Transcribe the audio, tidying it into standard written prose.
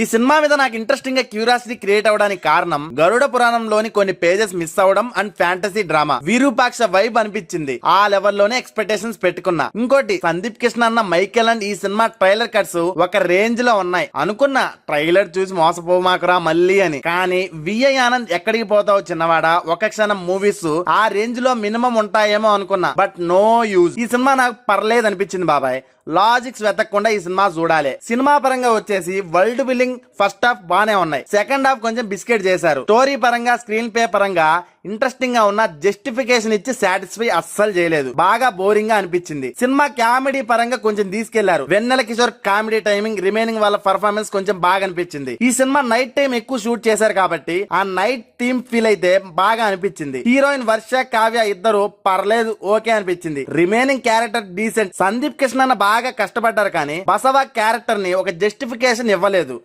ఈ సినిమా మీద నాకు ఇంట్రెస్టింగ్ గా క్యూరియాసిటీ క్రియేట్ అవడానికి కారణం గరుడ పురాణంలోని కొన్ని పేజెస్ మిస్ అవడం and fantasy drama Virupaksha vibe అనిపించింది. ఆ లెవెల్లోనే ఎక్స్పెక్టేషన్స్ పెట్టుకున్నా. ఇంకోటి సందీప్ కృష్ణ అన్న మైకేల్ అండ్ ఈ సినిమా ట్రైలర్ కట్స్ ఒక రేంజ్ లో ఉన్నాయి. అనుకున్నా ట్రైలర్ చూసి మోసపోమాకరా మళ్ళీ అని. కానీ విఐ ఆనంద్ ఎక్కడికి పోతావు చిన్నవాడా, ఒక క్షణం మూవీస్ ఆ రేంజ్ లో మినిమం ఉంటాయేమో అనుకున్నా. But no use. ఈ సినిమా నాకు పర్లేదు అనిపించింది బాబాయ్. లాజిక్స్ వెతకకుండా ఈ సినిమా చూడాలి. సినిమా పరంగా వచ్చేసి వరల్డ్ బిల్డింగ్ ఫస్ట్ హాఫ్ బానే ఉన్నాయి, సెకండ్ హాఫ్ కొంచెం బిస్కెట్ చేశారు. స్టోరీ పరంగా స్క్రీన్ ప్లే పరంగా ఇంట్రెస్టింగ్ గా ఉన్న జస్టిఫికేషన్ ఇచ్చి సాటిస్ఫై అస్సలు చేయలేదు. బాగా బోరింగ్ గా అనిపించింది. సినిమా కామెడీ పరంగా కొంచెం తీసుకెళ్లారు. వెన్నెల కిషోర్ కామెడీ టైమింగ్, రిమైనింగ్ వాళ్ళ పర్ఫార్మెన్స్ కొంచెం బాగా అనిపించింది. ఈ సినిమా నైట్ టైం ఎక్కువ షూట్ చేశారు కాబట్టి ఆ నైట్ థీమ్ ఫీల్ అయితే బాగా అనిపించింది. హీరోయిన్ వర్ష, కావ్య ఇద్దరు పర్లేదు, ఓకే అనిపించింది. Remaining character decent. Sandeep Krishna బాగా కష్టపడ్డారు కానీ బసవ క్యారెక్టర్ ని ఒక జస్టిఫికేషన్ ఇవ్వలేదు.